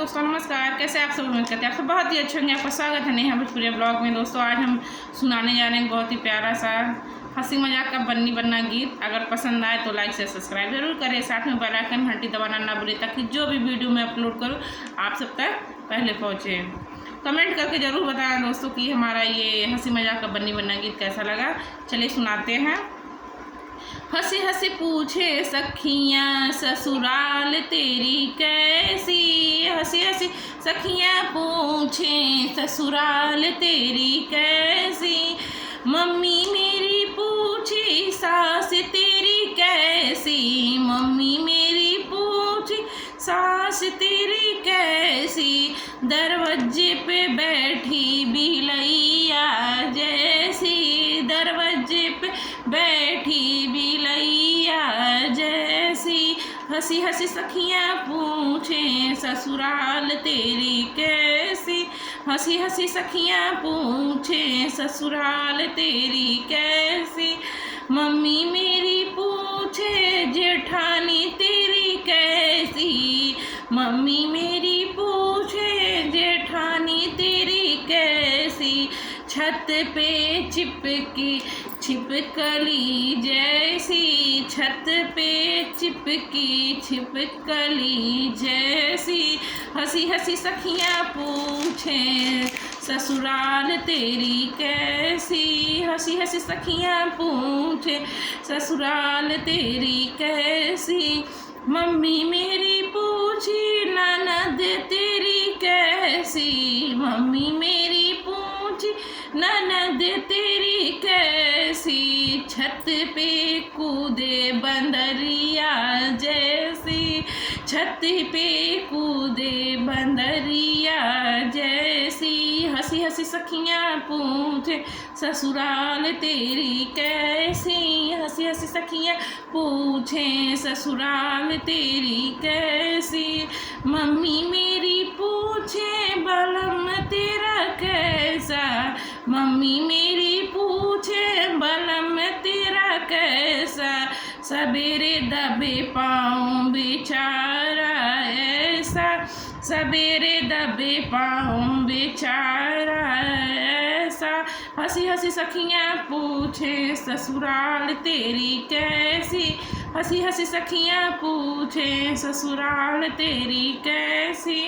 दोस्तों, नमस्कार। कैसे आप सब? उम्मीद करते हैं आप सब बहुत ही अच्छे होंगे। आपका स्वागत है नेहा भोजपुरिया ब्लॉग में। दोस्तों, आज हम सुनाने जा रहे हैं बहुत ही प्यारा सा हंसी मजाक का बन्नी बन्ना गीत। अगर पसंद आए तो लाइक से सब्सक्राइब जरूर करें, साथ में बेल आइकन घंटी दबाना ना भूलें ताकि जो भी वीडियो मैं अपलोड करूँ आप सब तक पहले पहुँचे। कमेंट करके ज़रूर बताएं दोस्तों कि हमारा ये हंसी मजाक का बन्नी बन्ना गीत कैसा लगा। चलिए सुनाते हैं। हंसी हंसी पूछे सखियाँ ससुराल तेरी कैसी, हंसी हंसी सखियाँ पूछे ससुराल तेरी कैसी, मम्मी मेरी पूछी सास तेरी कैसी, मम्मी मेरी पूछी सास तेरी कैसी, दरवाजे पे बैठी बिलैया जैसी, दरवाजे पे बैठी बिलैया जैसी, हंसी हंसी सखियाँ पूछे ससुराल तेरी कैसी, हंसी हंसी सखियाँ पूछे ससुराल तेरी कैसी, मम्मी मेरी पूछे जेठानी तेरी कैसी, मम्मी मेरी पूछे जेठानी तेरी कैसी, छत पे चिपकी छिपकली जैसी, छत पे चिपकी छिपकली जैसी, हंसी हंसी सखियाँ पूछे ससुराल तेरी कैसी, हंसी हंसी सखियाँ पूछे ससुराल तेरी कैसी, मम्मी मेरी पूछी ननद तेरी कैसी, मम्मी मेरी पूछी ननद तेरी कैसी, छत पे कूदे बंदरिया जैसी, छत पे कूदे बंदरिया जैसी, हंसी हंसी सखियाँ पूछे ससुराल तेरी कैसी, हंसी हंसी सखियाँ पूछे ससुराल तेरी कैसी, मम्मी मेरी पूछे बलम तेरा कैसा, मम्मी मेरी पूछे बलम तेरा कैसा, सवेरे दबे पाँव बेचारा ऐसा, सवेरे दबे पाँव बेचारा ऐसा, हंसी हंसी सखियाँ पूछे ससुराल तेरी कैसी, हंसी हंसी सखियाँ पूछे ससुराल तेरी कैसी।